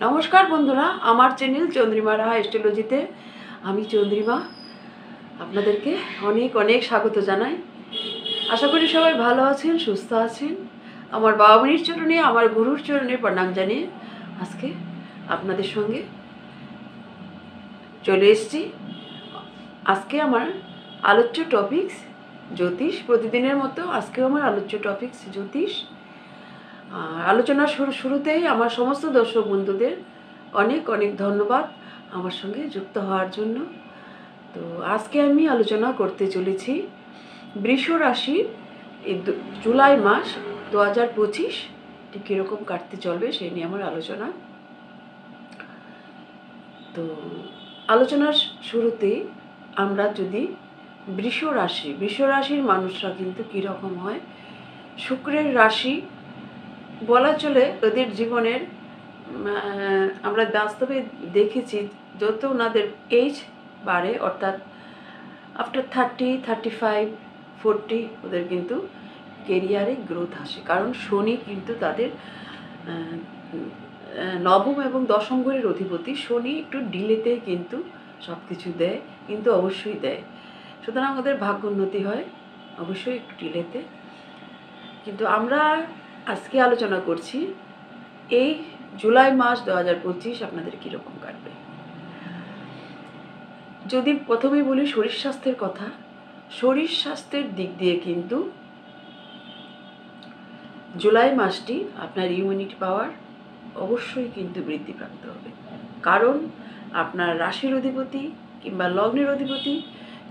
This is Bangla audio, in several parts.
নমস্কার বন্ধুরা, আমার চ্যানেল চন্দ্রিমা রাহা এস্ট্রোলজিতে আমি চন্দ্রিমা আপনাদেরকে অনেক অনেক স্বাগত জানাই। আশা করি সবাই ভালো আছেন, সুস্থ আছেন। আমার বাবা মায়ের চরণে, আমার গুরুর চরণে প্রণাম জানিয়ে আজকে আপনাদের সঙ্গে চলে এসেছি। আজকে আমার আলোচ্য টপিকস জ্যোতিষ। প্রতিদিনের মতো আজকেও আমার আলোচ্য টপিকস জ্যোতিষ। আলোচনার শুরুতেই আমার সমস্ত দর্শক বন্ধুদের অনেক অনেক ধন্যবাদ আমার সঙ্গে যুক্ত হওয়ার জন্য। তো আজকে আমি আলোচনা করতে চলেছি বৃষ রাশির এই জুলাই মাস 2025 ঠিক কীরকম কাটতে চলবে সেই নিয়ে আমার আলোচনা। তো আলোচনার শুরুতে আমরা যদি বৃষ রাশির মানুষরা কিন্তু কীরকম হয়, শুক্রের রাশি বলা চলে ওদের জীবনের। আমরা বাস্তবে দেখেছি যত ওনাদের এজ বাড়ে, অর্থাৎ আফটার 30, 35, 40 ওদের কিন্তু কেরিয়ারে গ্রোথ আসে, কারণ শনি কিন্তু তাদের নবম এবং দশম ঘরের অধিপতি। শনি একটু ডিলেতে কিন্তু সব কিছু দেয়, কিন্তু অবশ্যই দেয়। সুতরাং ওদের ভাগ্য উন্নতি হয় অবশ্যই একটু ডিলেতে। কিন্তু আমরা আজকে আলোচনা করছি এই জুলাই মাস 2025 আপনাদের কীরকম কাটবে। যদি প্রথমেই বলি শরীর স্বাস্থ্যের কথা, শরীর স্বাস্থ্যের দিক দিয়ে কিন্তু জুলাই মাসটি আপনার ইমিউনিটি পাওয়ার অবশ্যই কিন্তু বৃদ্ধিপ্রাপ্ত হবে, কারণ আপনার রাশির অধিপতি কিংবা লগ্নের অধিপতি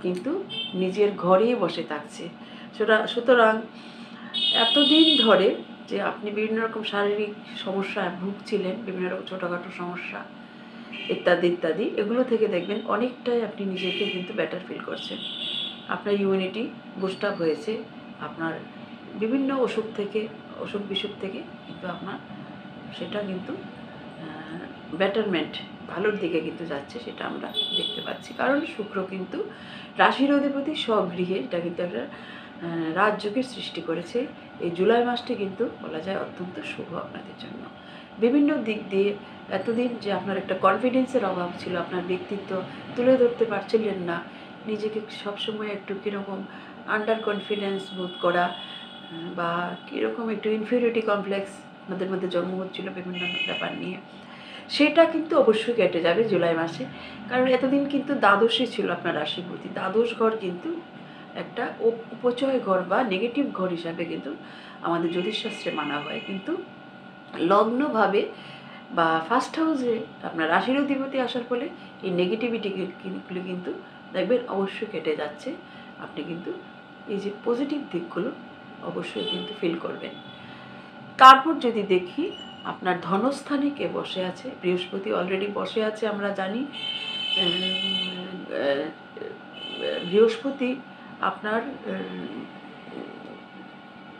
কিন্তু নিজের ঘরেই বসে থাকছে। সুতরাং এতদিন ধরে যে আপনি বিভিন্ন রকম শারীরিক সমস্যায় ভুগছিলেন, বিভিন্ন রকম ছোটোখাটো সমস্যা ইত্যাদি ইত্যাদি, এগুলো থেকে দেখবেন অনেকটাই আপনি নিজেকে কিন্তু বেটার ফিল করছেন। আপনার ইমিউনিটি বুস্ট আপ হয়েছে, আপনার বিভিন্ন অসুখ বিসুখ থেকে কিন্তু আপনার সেটা কিন্তু বেটারমেন্ট ভালোর দিকে কিন্তু যাচ্ছে, সেটা আমরা দেখতে পাচ্ছি। কারণ শুক্র কিন্তু রাশির অধিপতি স্বগৃহে, এটা কিন্তু একটা রাজযোগের সৃষ্টি করেছে। এই জুলাই মাসটি কিন্তু বলা যায় অত্যন্ত শুভ আপনাদের জন্য। বিভিন্ন দিক দিয়ে এতদিন যে আপনার একটা কনফিডেন্সের অভাব ছিল, আপনার ব্যক্তিত্ব তুলে ধরতে পারছিলেন না, নিজেকে সবসময় একটু কীরকম আন্ডার কনফিডেন্স বোধ করা বা কীরকম একটু ইনফিরিয়রিটি কমপ্লেক্স আপনাদের মধ্যে জন্ম হচ্ছিল বিভিন্ন ব্যাপার নিয়ে, সেটা কিন্তু অবশ্যই কেটে যাবে জুলাই মাসে। কারণ এতদিন কিন্তু দ্বাদশই ছিল আপনার রাশিপতি। দ্বাদশ ঘর কিন্তু একটা উপচয় ঘর বা নেগেটিভ ঘর হিসাবে কিন্তু আমাদের জ্যোতিষশাস্ত্রে মানা হয়, কিন্তু লগ্নভাবে বা ফার্স্ট হাউসে আপনার রাশির অধিপতি আসার ফলে এই নেগেটিভিটিগুলো কিন্তু দেখবেন অবশ্যই কেটে যাচ্ছে। আপনি কিন্তু এই যে পজিটিভ দিকগুলো অবশ্যই কিন্তু ফিল করবেন। তারপর যদি দেখি আপনার ধনস্থানে কে বসে আছে, বৃহস্পতি অলরেডি বসে আছে আমরা জানি। বৃহস্পতি আপনার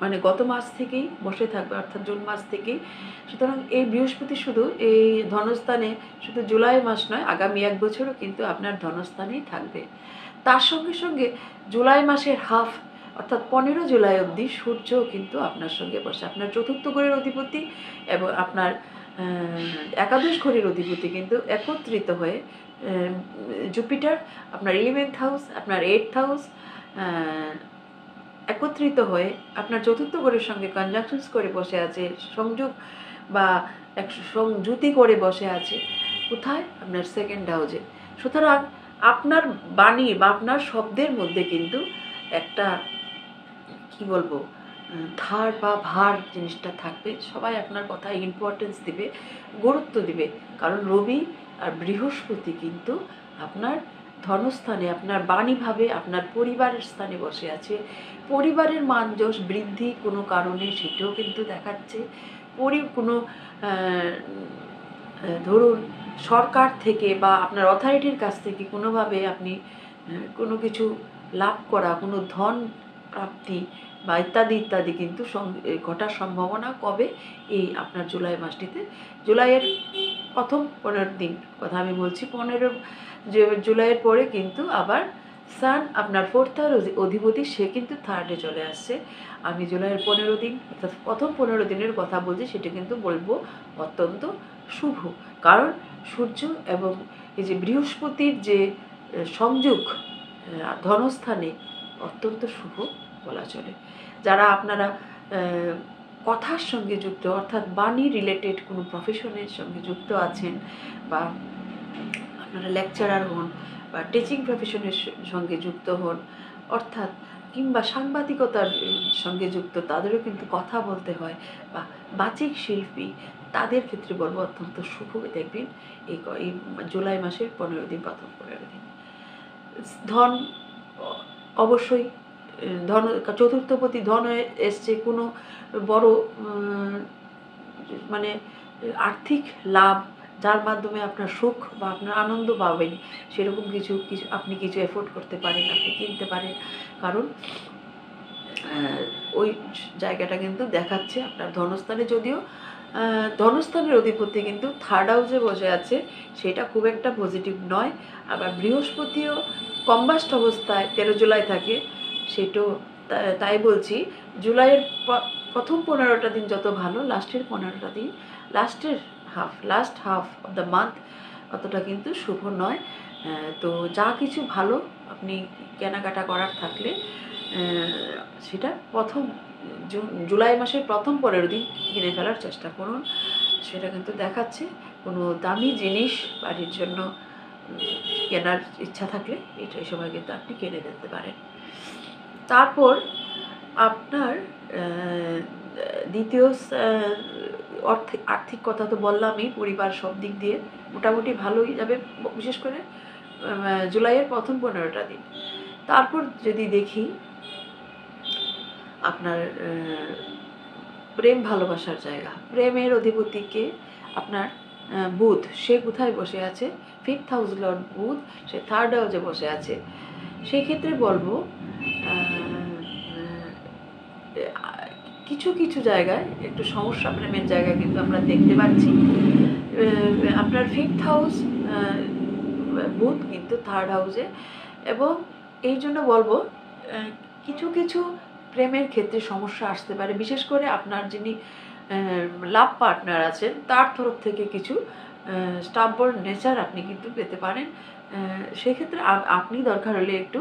মানে গত মাস থেকেই বসে থাকবে, অর্থাৎ জুন মাস থেকেই। সুতরাং এই বৃহস্পতি শুধু এই ধনস্থানে শুধু জুলাই মাস নয়, আগামী 1 বছরও কিন্তু আপনার ধনস্থানেই থাকবে। তার সঙ্গে সঙ্গে জুলাই মাসের হাফ অর্থাৎ 15 জুলাই অবধি সূর্য কিন্তু আপনার সঙ্গে বসে। আপনার চতুর্থ ঘরের অধিপতি এবং আপনার একাদশ ঘরের অধিপতি কিন্তু একত্রিত হয়ে, জুপিটার আপনার 11th হাউস, আপনার 8th হাউস একত্রিত হয়ে আপনার চতুর্থ ঘরের সঙ্গে কনজাংশনস করে বসে আছে, সংযোগ বা সংযুতি করে বসে আছে। কোথায়? আপনার 2nd হাউসে। সুতরাং আপনার বাণী বা আপনার শব্দের মধ্যে কিন্তু একটা কি বলবো ধার বা ভার জিনিসটা থাকবে। সবাই আপনার কথায় ইম্পর্টেন্স দিবে, গুরুত্ব দিবে, কারণ রবি আর বৃহস্পতি কিন্তু আপনার ধনস্থানে, আপনার বাণীভাবে আপনার পরিবারের স্থানে বসে আছে। পরিবারের মান যশ বৃদ্ধি কোনো কারণে সেটাও কিন্তু দেখাচ্ছে। কোনো ধরুন সরকার থেকে বা আপনার অথরিটির কাছ থেকে কোনোভাবে আপনি কোনো কিছু লাভ করা, কোনো ধন প্রাপ্তি বা ইত্যাদি ইত্যাদি কিন্তু ঘটার সম্ভাবনা কবে? এই আপনার জুলাই মাসটিতে। জুলাইয়ের প্রথম 15 দিন কথা আমি বলছি, 15 জুলাইয়ের পরে কিন্তু আবার সান আপনার ফোর্থ হাউস অধিপতি, সে কিন্তু থার্ডে চলে আসছে। আমি জুলাইয়ের 15 দিন অর্থাৎ প্রথম 15 দিনের কথা বলছি, সেটা কিন্তু বলবো অত্যন্ত শুভ। কারণ সূর্য এবং এই যে বৃহস্পতির যে সংযোগ ধনস্থানে অত্যন্ত শুভ বলা চলে। যারা আপনারা কথার সঙ্গে যুক্ত, অর্থাৎ বাণী রিলেটেড কোনো প্রফেশনের সঙ্গে যুক্ত আছেন, বা আপনারা লেকচারার হন বা টিচিং প্রফেশনের সঙ্গে যুক্ত হন, অর্থাৎ কিংবা সাংবাদিকতার সঙ্গে যুক্ত, তাদেরও কিন্তু কথা বলতে হয়, বা বাচিক শিল্পী, তাদের ক্ষেত্রে বলবো অত্যন্ত শুভ দেখবেন এই জুলাই মাসের 15 দিন, প্রথম 15 দিন। ধন অবশ্যই, ধন চতুর্থপতি ধন এসছে, কোনো বড় মানে আর্থিক লাভ, যার মাধ্যমে আপনার সুখ বা আপনার আনন্দ পাবেন, সেরকম কিছু আপনি কিছু এফোর্ড করতে পারেন, আপনি কিনতে পারেন। কারণ ওই জায়গাটা কিন্তু দেখাচ্ছে আপনার ধনস্থানে, যদিও ধনস্থানের অধিপতি কিন্তু থার্ড হাউসে বসে আছে, সেটা খুব একটা পজিটিভ নয়। আবার বৃহস্পতিও কম্বাস্ট অবস্থায় 13 জুলাই থাকে, সেটাও তাই বলছি। জুলাইয়ের প্রথম 15টা দিন যত ভালো, লাস্টের 15টা দিন, last half of the month অতটা কিন্তু শুভ নয়। তো যা কিছু ভালো আপনি কেনাকাটা করার থাকলে সেটা জুলাই মাসের প্রথম 15 দিন কিনে ফেলার চেষ্টা করুন। সেটা কিন্তু দেখাচ্ছে কোনো দামি জিনিস বাড়ির জন্য কেনার ইচ্ছা থাকলে এই সময় কিন্তু আপনি কিনে ফেলতে পারেন। তারপর আপনার দ্বিতীয় আর্থিক কথা তো বললামই, পরিবার সব দিক দিয়ে মোটামুটি ভালোই যাবে, বিশেষ করে জুলাইয়ের প্রথম 15টা দিন। তারপর যদি দেখি আপনার প্রেম ভালোবাসার জায়গা, প্রেমের অধিপতিকে আপনার বুধ, সে কোথায় বসে আছে? 5th হাউস লর্ড বুধ, সে থার্ড হাউসে বসে আছে। সেই ক্ষেত্রে বলবো কিছু কিছু জায়গায় একটু সমস্যা, প্রেমের জায়গায় কিন্তু আমরা দেখতে পাচ্ছি। আপনার 5th হাউস বুধ কিন্তু থার্ড হাউসে, এবং এই জন্য বলবো কিছু কিছু প্রেমের ক্ষেত্রে সমস্যা আসতে পারে, বিশেষ করে আপনার যিনি লাভ পার্টনার আছেন তার তরফ থেকে কিছু স্টাবর্ন নেচার আপনি কিন্তু পেতে পারেন। সেক্ষেত্রে আপনি দরকার হলে একটু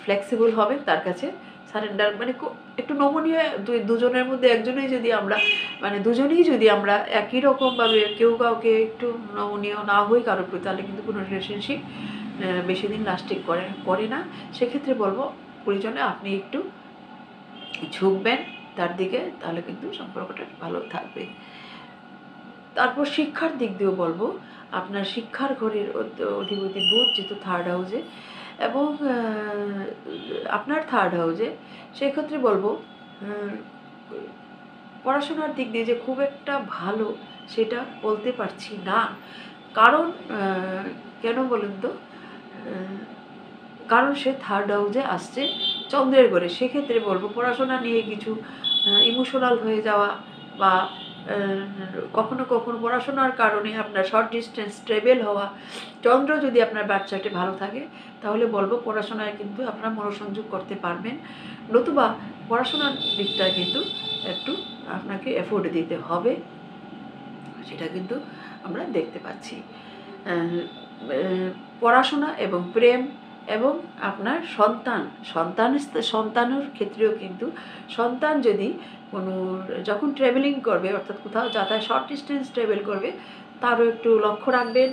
ফ্লেক্সিবল হবেন, তার কাছে সারেন্ডার, মানে একটু নমনীয়, দুজনের মধ্যে একজনেই যদি আমরা দুজনেই যদি আমরা একই রকমভাবে কেউ কাউকে একটু নমনীয় না হই কারোর প্রতি, তাহলে কিন্তু কোনো রিলেশনশিপ বেশি দিন লাস্টিং করে না। সেক্ষেত্রে বলবো প্রয়োজনে আপনি একটু ঝুঁকবেন তার দিকে, তাহলে কিন্তু সম্পর্কটা ভালো থাকবে। তারপর শিক্ষার দিক দিয়েও বলবো, আপনার শিক্ষার ঘরের অধিপতি বুধ যেহেতু থার্ড হাউসে এবং আপনার থার্ড হাউসে, সেক্ষেত্রে বলবো পড়াশোনার দিক দিয়ে যে খুব একটা ভালো সেটা বলতে পারছি না। কারণ কেন বলুন তো? কারণ সে থার্ড হাউসে আসছে চন্দ্রের ঘরে। সেক্ষেত্রে বলবো পড়াশোনা নিয়ে কিছু ইমোশনাল হয়ে যাওয়া, বা কখনো কখনো পড়াশোনার কারণে আপনার শর্ট ডিস্টেন্স ট্রাভেল হওয়া। চন্দ্র যদি আপনার বাচ্চাটি ভালো থাকে তাহলে বলবো পড়াশোনায় কিন্তু আপনারা মনোসংযোগ করতে পারবেন, নতুবা পড়াশোনার দিকটা কিন্তু একটু আপনাকে এফোর্ট দিতে হবে, সেটা কিন্তু আমরা দেখতে পাচ্ছি। পড়াশোনা এবং প্রেম এবং আপনার সন্তানের ক্ষেত্রেও কিন্তু সন্তান যদি যখন ট্রাভেলিং করবে, অর্থাৎ কোথাও যাতায়াত শর্ট ডিস্টেন্স ট্রাভেল করবে, তারও একটু লক্ষ্য রাখবেন।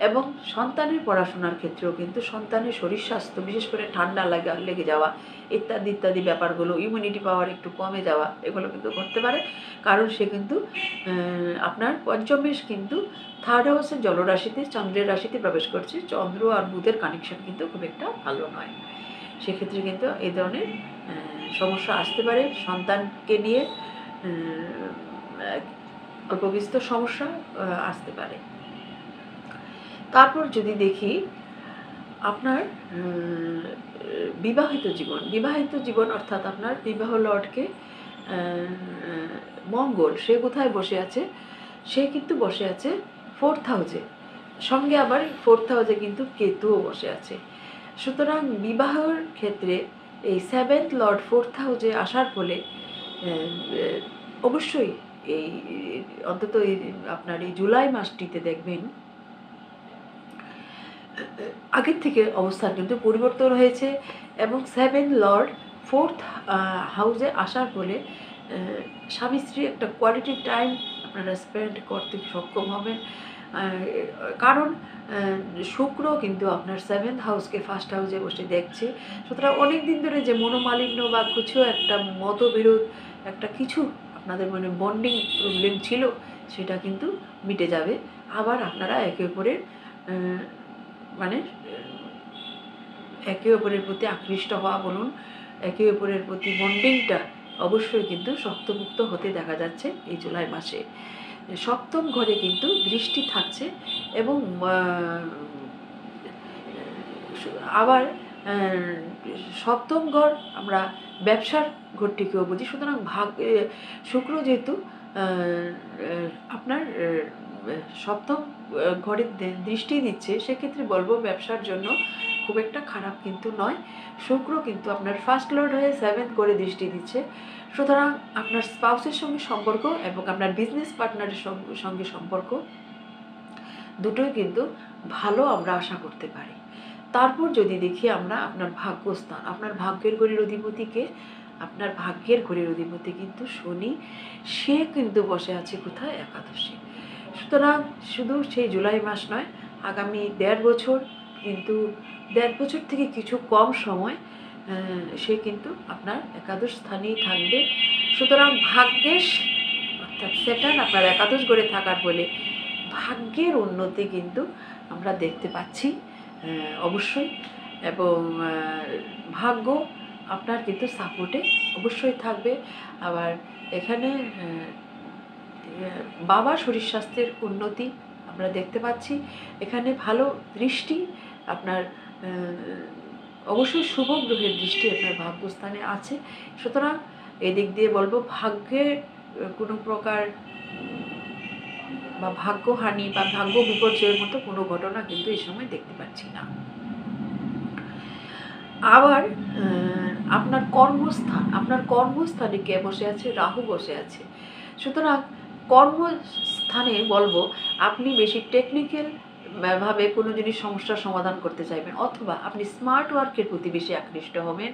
এবং সন্তানের পড়াশোনার ক্ষেত্রেও কিন্তু সন্তানের শরীর স্বাস্থ্য, বিশেষ করে ঠান্ডা লেগে যাওয়া ইত্যাদি ইত্যাদি ব্যাপারগুলো, ইমিউনিটি পাওয়ার একটু কমে যাওয়া, এগুলো কিন্তু করতে পারে। কারণ সে কিন্তু আপনার পঞ্চমেশ কিন্তু থার্ড হাউসের জলরাশিতে, চন্দ্রের রাশিতে প্রবেশ করছে। চন্দ্র আর বুধের কানেকশন কিন্তু খুব একটা ভালো নয়। সেক্ষেত্রে কিন্তু এই ধরনের সমস্যা আসতে পারে, সন্তানকে নিয়ে অল্প বিস্তর সমস্যা আসতে পারে। তারপর যদি দেখি আপনার বিবাহিত জীবন অর্থাৎ আপনার বিবাহ লর্ডকে মঙ্গল, সে কোথায় বসে আছে? সে কিন্তু বসে আছে 4th হাউসে, সঙ্গে আবার 4th হাউসে কিন্তু কেতুও বসে আছে। সুতরাং বিবাহের ক্ষেত্রে এই 7th লর্ড 4th হাউসে আসার ফলে অবশ্যই এই অন্তত আপনার এই জুলাই মাসটিতে দেখবেন আগের থেকে অবস্থান কিন্তু পরিবর্তন হয়েছে, এবং 7th লর্ড 4th হাউসে আসার ফলে স্বামী স্ত্রী একটা কোয়ালিটি টাইম আপনারা স্পেন্ড করতে সক্ষম হবেন। কারণ শুক্র কিন্তু আপনার 7th হাউসকে 1st হাউসে বসে দেখছে। সুতরাং অনেক দিন ধরে যে মনোমালিন্য বা কিছু একটা মতবিরোধ, একটা কিছু আপনাদের মনে বন্ডিং প্রবলেম ছিল, সেটা কিন্তু মিটে যাবে। আবার আপনারা একে অপরের মানে একে অপরের প্রতি আকৃষ্ট হওয়া বলুন, একে অপরের প্রতি বন্ডিংটা অবশ্যই কিন্তু শক্তপোক্ত হতে দেখা যাচ্ছে এই জুলাই মাসে। সপ্তম ঘরে কিন্তু দৃষ্টি থাকছে, এবং আবার সপ্তম ঘর আমরা ব্যবসার ঘরটিকেও বুঝি। সুতরাং শুক্র যেহেতু আপনার সপ্তম ঘরে দৃষ্টি দিচ্ছে, সেক্ষেত্রে বলবো ব্যবসার জন্য খুব একটা খারাপ কিন্তু নয়। শুক্র কিন্তু আপনার 1st লর্ড হয়ে 7th ঘরে দৃষ্টি দিচ্ছে। সুতরাং আপনার স্পাউসের সঙ্গে সম্পর্ক এবং আপনার বিজনেস পার্টনারের সঙ্গে সম্পর্ক দুটোই কিন্তু ভালো আমরা আশা করতে পারি। তারপর যদি দেখি আমরা আপনার ভাগ্যস্থান, আপনার ভাগ্যের ঘরের অধিপতিকে, আপনার ভাগ্যের ঘরের অধিপতি কিন্তু শনি, সে কিন্তু বসে আছে কোথায়? একাদশে। সুতরাং শুধু সেই জুলাই মাস নয়, আগামী 1.5 বছর, কিন্তু 1.5 বছর থেকে কিছু কম সময় সে কিন্তু আপনার একাদশ স্থানেই থাকবে। সুতরাং ভাগ্যেশ অর্থাৎ স্যাটার্ন আপনার একাদশ ঘরে থাকার ফলে ভাগ্যের উন্নতি কিন্তু আমরা দেখতে পাচ্ছি অবশ্যই, এবং ভাগ্য আপনার কিন্তু সাপোর্টে অবশ্যই থাকবে। আবার এখানে বাবার শরীর স্বাস্থ্যের উন্নতি আমরা দেখতে পাচ্ছি। এখানে ভালো দৃষ্টি আপনার অবশ্যই শুভ গ্রহের দৃষ্টি আপনার ভাগ্যস্থানে আছে। সুতরাং এদিক দিয়ে বলবো ভাগ্যে কোনো প্রকার বা ভাগ্যহানি বা ভাগ্য বিপর্যয়ের মতো কোনো ঘটনা কিন্তু এই সময় দেখতে পাচ্ছি না। আবার আপনার কর্মস্থানে কে বসে আছে? রাহু বসে আছে। সুতরাং কর্মস্থানে বলবো আপনি বেশি টেকনিক্যাল ভাবে কোনো জিনিস সমস্যার সমাধান করতে চাইবেন, অথবা আপনি স্মার্ট ওয়ার্কের প্রতি বেশি আকৃষ্ট হবেন,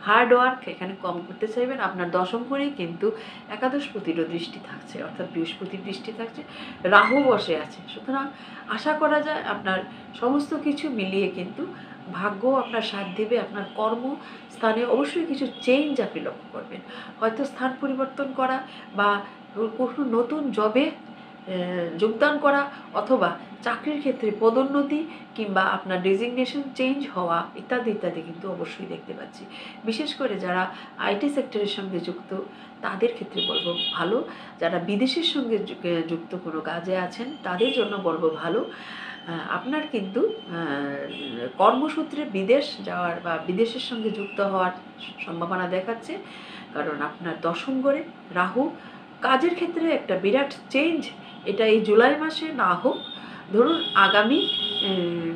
হার্ড ওয়ার্ক এখানে কম করতে চাইবেন। আপনার দশম ঘরেই কিন্তু একাদশপতিরও দৃষ্টি থাকছে, অর্থাৎ বৃহস্পতির দৃষ্টি থাকছে, রাহু বসে আছে। সুতরাং আশা করা যায় আপনার সমস্ত কিছু মিলিয়ে কিন্তু ভাগ্য আপনার সাথ দেবে। আপনার কর্মস্থানে অবশ্যই কিছু চেঞ্জ আপনি লক্ষ্য করবেন, হয়তো স্থান পরিবর্তন করা বা কোনো নতুন জবে যোগদান করা, অথবা চাকরির ক্ষেত্রে পদোন্নতি কিংবা আপনার ডেজিগনেশন চেঞ্জ হওয়া ইত্যাদি ইত্যাদি কিন্তু অবশ্যই দেখতে পাচ্ছি। বিশেষ করে যারা আইটি সেক্টরের সঙ্গে যুক্ত তাদের ক্ষেত্রে বলবো ভালো, যারা বিদেশের সঙ্গে যুক্ত কোনো কাজে আছেন তাদের জন্য বলবো ভালো। আপনার কিন্তু কর্মসূত্রে বিদেশ যাওয়ার বা বিদেশের সঙ্গে যুক্ত হওয়ার সম্ভাবনা দেখাচ্ছে, কারণ আপনার দশম ঘরে রাহু কাজের ক্ষেত্রে একটা বিরাট চেঞ্জ। এটা এই জুলাই মাসে না হোক, ধরুন আগামী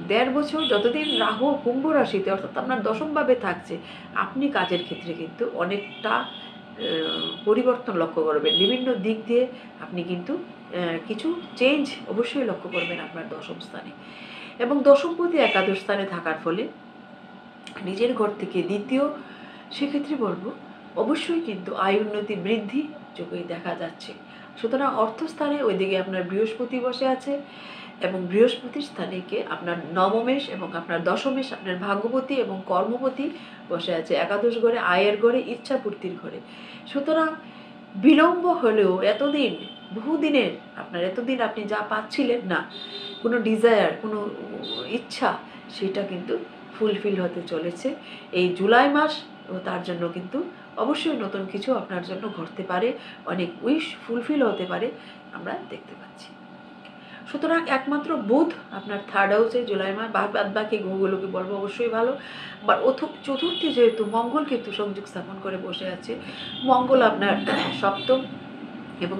1.5 বছর যতদিন রাহু কুম্ভ রাশিতে অর্থাৎ আপনার দশমভাবে থাকছে, আপনি কাজের ক্ষেত্রে কিন্তু অনেকটা পরিবর্তন লক্ষ্য করবেন। বিভিন্ন দিক দিয়ে আপনি কিন্তু কিছু চেঞ্জ অবশ্যই লক্ষ্য করবেন আপনার দশম স্থানে। এবং দশমপতি একাদশ স্থানে থাকার ফলে নিজের ঘর থেকে দ্বিতীয়, সেক্ষেত্রে বলবো অবশ্যই কিন্তু আয় উন্নতি বৃদ্ধি যোগই দেখা যাচ্ছে। সুতরাং অর্থস্থানে ওইদিকে আপনার বৃহস্পতি বসে আছে, এবং বৃহস্পতির স্থানে কে আপনার নবমেশ এবং আপনার দশমেশ আপনার ভাগ্যপতি এবং কর্মপতি বসে আছে একাদশ ঘরে, আয়ের ঘরে, ইচ্ছাপূর্তির ঘরে। সুতরাং বিলম্ব হলেও এতদিন বহুদিনের আপনার এতদিন আপনি যা পাচ্ছিলেন না, কোনো ডিজায়ার, কোনো ইচ্ছা, সেটা কিন্তু ফুলফিল হতে চলেছে এই জুলাই মাস। ও তার জন্য কিন্তু অবশ্যই নতুন কিছু আপনার জন্য ঘটতে পারে, অনেক উইশ ফুলফিল হতে পারে আমরা দেখতে পাচ্ছি। সুতরাং একমাত্র বুধ আপনার 3rd হাউসে জুলাই মাস, বাদ বাকি গ্রহগুলোকে বলবো অবশ্যই ভালো। বা চতুর্থী যেহেতু মঙ্গল কিন্তু সংযোগ স্থাপন করে বসে আছে, মঙ্গল আপনার সপ্তম এবং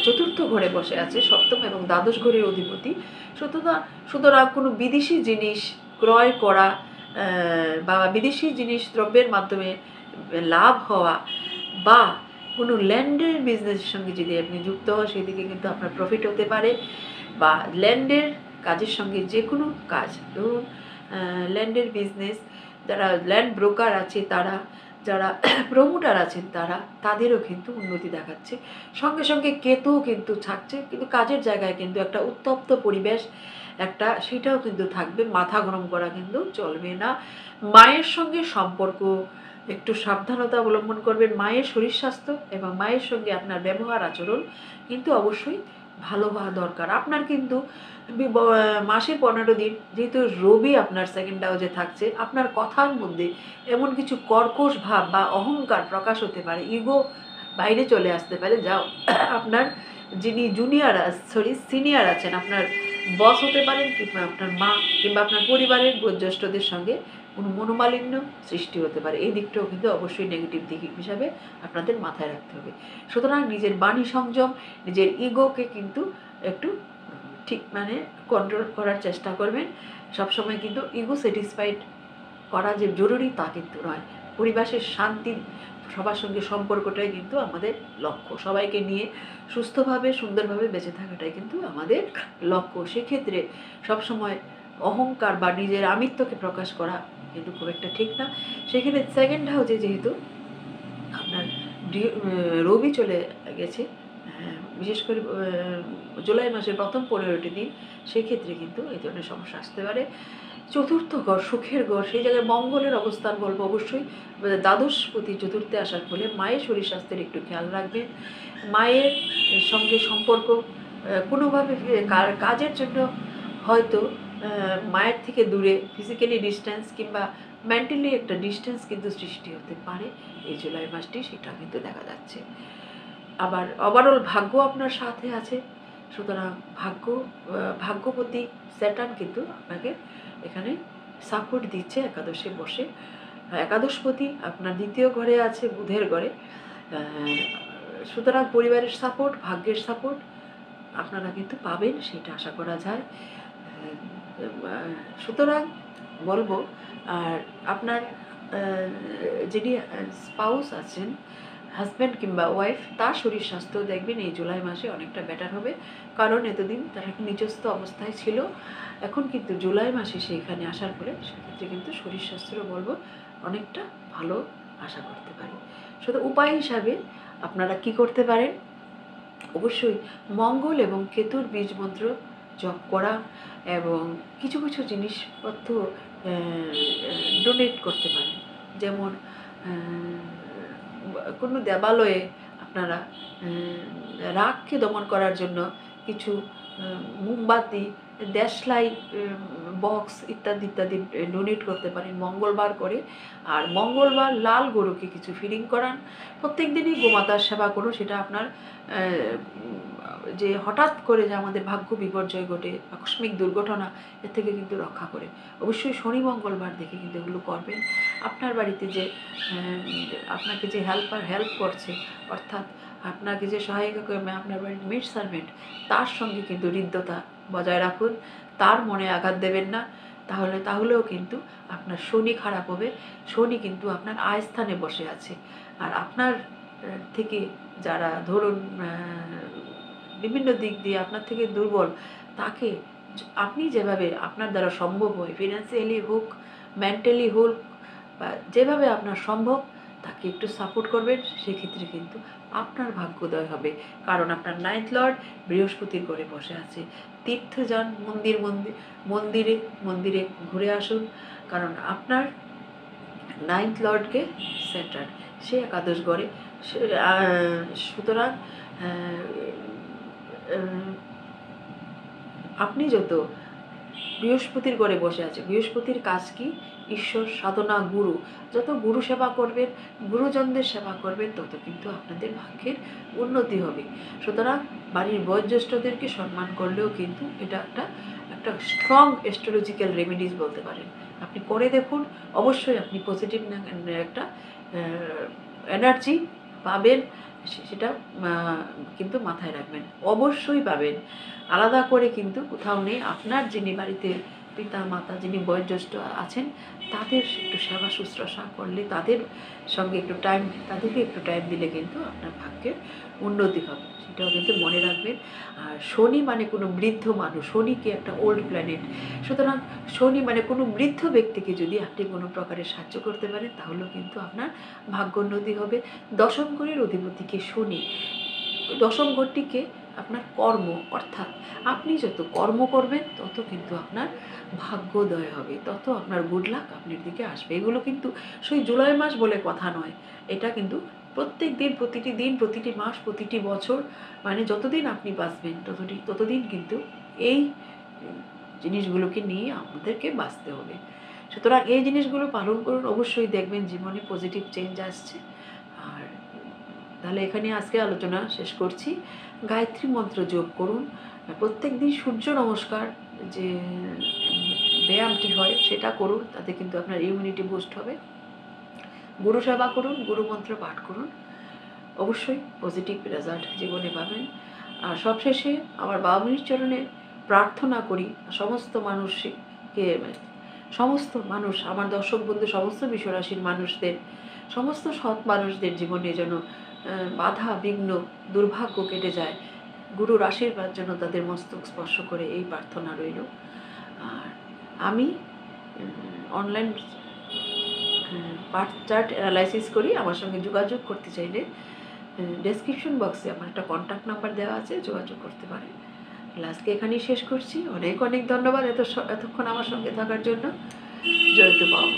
চতুর্থ ঘরে বসে আছে, সপ্তম এবং দ্বাদশ ঘরের অধিপতি। সুতরাং কোনো বিদেশি জিনিস ক্রয় করা বা বিদেশি জিনিস দ্রব্যের মাধ্যমে লাভ হওয়া, বা কোনো ল্যান্ডের বিজনেসের সঙ্গে যদি আপনি যুক্ত হন সেদিকে কিন্তু আপনার প্রফিট হতে পারে। বা ল্যান্ডের কাজের সঙ্গে যে কোনো কাজ, ধরুন ল্যান্ডের বিজনেস, যারা ল্যান্ড ব্রোকার আছে তারা, যারা প্রমোটার আছেন তারা, তাদেরও কিন্তু উন্নতি দেখাচ্ছে। সঙ্গে সঙ্গে কেতুও কিন্তু থাকছে, কিন্তু কাজের জায়গায় কিন্তু একটা উত্তপ্ত পরিবেশ একটা সেটাও কিন্তু থাকবে। মাথা গরম করা কিন্তু চলবে না। মায়ের সঙ্গে সম্পর্ক একটু সাবধানতা অবলম্বন করবেন। মায়ের শরীর স্বাস্থ্য এবং মায়ের সঙ্গে আপনার ব্যবহার আচরণ কিন্তু অবশ্যই ভালো হওয়া দরকার। আপনার কিন্তু মাসে 15 দিন যেহেতু রবি আপনার সেকেন্ড হাউসে থাকছে, আপনার কথার মধ্যে এমন কিছু কর্কশ ভাব বা অহংকার প্রকাশ হতে পারে, ইগো বাইরে চলে আসতে পারে, যা আপনার যিনি সিনিয়র আছেন, আপনার বস হতে পারেন, কিংবা আপনার মা, কিংবা আপনার পরিবারের বয়োজ্যেষ্ঠদের সঙ্গে কোনো মনোমালিন্য সৃষ্টি হতে পারে। এই দিকটাও কিন্তু অবশ্যই নেগেটিভ দিক হিসাবে আপনাদের মাথায় রাখতে হবে। সুতরাং নিজের বাণী সংযম, নিজের ইগোকে কিন্তু একটু ঠিক কন্ট্রোল করার চেষ্টা করবেন। সবসময় কিন্তু ইগো স্যাটিসফাইড করা যে জরুরি তা কিন্তু নয়। পরিবেশের শান্তি, সবার সঙ্গে সম্পর্কটাই কিন্তু আমাদের লক্ষ্য। সবাইকে নিয়ে সুস্থভাবে সুন্দরভাবে বেঁচে থাকাটাই কিন্তু আমাদের লক্ষ্য। সেক্ষেত্রে সবসময় অহংকার বা নিজের আমিত্বকে প্রকাশ করা কিন্তু খুব একটা ঠিক না। সেক্ষেত্রে সেকেন্ড হাউসে যেহেতু আপনার রবি চলে গেছে, বিশেষ করে জুলাই মাসের প্রথম 15টি দিন, সেক্ষেত্রে কিন্তু এই ধরনের সমস্যা আসতে পারে। চতুর্থ ঘর, সুখের ঘর, সেই জায়গায় মঙ্গলের অবস্থান বলবো অবশ্যই। দ্বাদশপতি চতুর্থে আসার ফলে মায়ের শরীর স্বাস্থ্যের একটু খেয়াল রাখবেন। মায়ের সঙ্গে সম্পর্ক কোনোভাবে কাজের জন্য হয়তো মায়ের থেকে দূরে ফিজিক্যালি ডিস্টেন্স কিংবা মেন্টালি একটা ডিস্টেন্স কিন্তু সৃষ্টি হতে পারে এই জুলাই মাসটি, সেটা কিন্তু দেখা যাচ্ছে। আবার ওভারঅল ভাগ্য আপনার সাথে আছে। সুতরাং ভাগ্যপতি স্যাটার্ন কিন্তু আপনাকে এখানে সাপোর্ট দিচ্ছে একাদশে বসে। একাদশপতি আপনার দ্বিতীয় ঘরে আছে, বুধের ঘরে। সুতরাং পরিবারের সাপোর্ট, ভাগ্যের সাপোর্ট আপনারা কিন্তু পাবেন, সেটা আশা করা যায়। সুতরাং বলবো, আর আপনার যিনি স্পাউস আছেন, হাজব্যান্ড কিংবা ওয়াইফ, তার শরীর স্বাস্থ্য দেখবেন এই জুলাই মাসে অনেকটা বেটার হবে। কারণ এতদিন তারা নিজস্ব অবস্থায় ছিল, এখন কিন্তু জুলাই মাসে সেখানে আসার পরে সেক্ষেত্রে কিন্তু শরীর স্বাস্থ্যেরও বলবো অনেকটা ভালো আশা করতে পারি। শুধু উপায় হিসাবে আপনারা কি করতে পারেন, অবশ্যই মঙ্গল এবং কেতুর বীজ মন্ত্র জপ করা এবং কিছু কিছু জিনিসপত্র ডোনেট করতে পারেন। যেমন কোনো দেবালয়ে আপনারা রাগকে দমন করার জন্য কিছু মোমবাতি, দেশলাই, বক্স ইত্যাদি ইত্যাদি ডোনেট করতে পারেন মঙ্গলবার করে। আর মঙ্গলবার লাল গরুকে কিছু ফিডিং করান। প্রত্যেক দিনই গোমাতার সেবা করুন। সেটা আপনার যে হঠাৎ করে যে আমাদের ভাগ্য বিপর্যয় ঘটে, আকস্মিক দুর্ঘটনা, এর থেকে কিন্তু রক্ষা করে। অবশ্যই শনি মঙ্গলবার দেখে কিন্তু এগুলো করবেন। আপনার বাড়িতে যে আপনাকে যে হেল্প করছে, অর্থাৎ আপনাকে যে সহায়িকা করবে আপনার বাড়ির মেড সার্ভেন্ট, তার সঙ্গে কিন্তু হৃদ্যতা বজায় রাখুন। তার মনে আঘাত দেবেন না, তাহলেও কিন্তু আপনার শনি খারাপ হবে। শনি কিন্তু আপনার আয় স্থানে বসে আছে। আর আপনার থেকে যারা ধরুন বিভিন্ন দিক দিয়ে আপনার থেকে দুর্বল, তাকে আপনি যেভাবে আপনার দ্বারা সম্ভব হয়, ফিনান্সিয়ালি হোক, মেন্টালি হোক, বা যেভাবে আপনার সম্ভব তাকে একটু সাপোর্ট করবেন। সেক্ষেত্রে কিন্তু আপনার ভাগ্যোদয় হবে। কারণ আপনার 9th লর্ড বৃহস্পতির ঘরে বসে আছে। তীর্থ যান, মন্দিরে ঘুরে আসুন। কারণ আপনার 9th লর্ডকে স্যাটার্ন, সে একাদশ ঘরে। সুতরাং আপনি যত বৃহস্পতির ঘরে বসে আছে, বৃহস্পতির কাজ কি? ঈশ্বর সাধনা, গুরু। যত গুরু সেবা করবেন, গুরুজনদের সেবা করবেন, তত কিন্তু আপনাদের ভাগ্যের উন্নতি হবে। সুতরাং বাড়ির বয়োজ্যেষ্ঠদেরকে সম্মান করলেও কিন্তু এটা একটা স্ট্রং অ্যাস্ট্রোলজিক্যাল রেমেডিস বলতে পারেন। আপনি করে দেখুন, অবশ্যই আপনি পজিটিভ একটা এনার্জি পাবেন। সেটা কিন্তু মাথায় রাখবেন, অবশ্যই পাবেন। আলাদা করে কিন্তু কোথাও নেই। আপনার যিনি বাড়িতে পিতা মাতা যিনি বয়োজ্যেষ্ঠ আছেন তাদের একটু সেবা শুশ্রূষা করলে, তাদের সঙ্গে একটু টাইম, তাদেরকে একটু টাইম দিলে কিন্তু আপনার ভাগ্যের উন্নতি হবে, সেটাও কিন্তু মনে রাখবেন। আর শনি মানে কোনো বৃদ্ধ মানুষ, শনি কি একটা ওল্ড প্ল্যানেট, সুতরাং শনি মানে কোনো বৃদ্ধ ব্যক্তিকে যদি আপনি কোনো প্রকারে সাহায্য করতে পারেন তাহলেও কিন্তু আপনার ভাগ্যোন্নতি হবে। দশম ঘরের অধিপতিকে শনি, দশম ঘরটিকে আপনার কর্ম, অর্থাৎ আপনি যত কর্ম করবেন তত কিন্তু আপনার ভাগ্যোদয় হবে, তত আপনার গুড লাক আপনার দিকে আসবে। এগুলো কিন্তু সেই জুলাই মাস বলে কথা নয়, এটা কিন্তু প্রত্যেক দিন, প্রতিটি দিন, প্রতিটি মাস, প্রতিটি বছর, মানে যতদিন আপনি বাঁচবেন ততদিন কিন্তু এই জিনিসগুলোকে নিয়ে আমাদেরকে বাঁচতে হবে। সুতরাং এই জিনিসগুলো পালন করুন, অবশ্যই দেখবেন জীবনে পজিটিভ চেঞ্জ আসছে। আর তাহলে এখানে আজকে আলোচনা শেষ করছি। গায়ত্রী মন্ত্র যোগ করুন, প্রত্যেক দিন সূর্য নমস্কার যে ব্যায়ামটি হয় সেটা করুন, তাতে কিন্তু আপনার ইমিউনিটি বুস্ট হবে। গুরু সেবা করুন, গুরু মন্ত্র পাঠ করুন, অবশ্যই পজিটিভ রেজাল্ট জীবনে পাবেন। আর সবশেষে আমার বাবা-মায়ের চরণে প্রার্থনা করি সমস্ত মানুষকে, সমস্ত মানুষ, আমার দর্শক বন্ধু, সমস্ত বিশ্বরাশির মানুষদের, সমস্ত সৎ মানুষদের জীবনে যেন বাধা বিঘ্ন দুর্ভাগ্য কেটে যায়, গুরুর আশীর্বাদ যেন তাদের মস্তক স্পর্শ করে, এই প্রার্থনা রইল। আর আমি অনলাইন পার্ট চার্ট অ্যানালাইসিস করি, আমার সঙ্গে যোগাযোগ করতে চাইলে ডেসক্রিপশন বক্সে আমার একটা কন্ট্যাক্ট নাম্বার দেওয়া আছে, যোগাযোগ করতে পারেন। আজকে এখানেই শেষ করছি। অনেক অনেক ধন্যবাদ এতক্ষণ আমার সঙ্গে থাকার জন্য। জয়তু বাবা।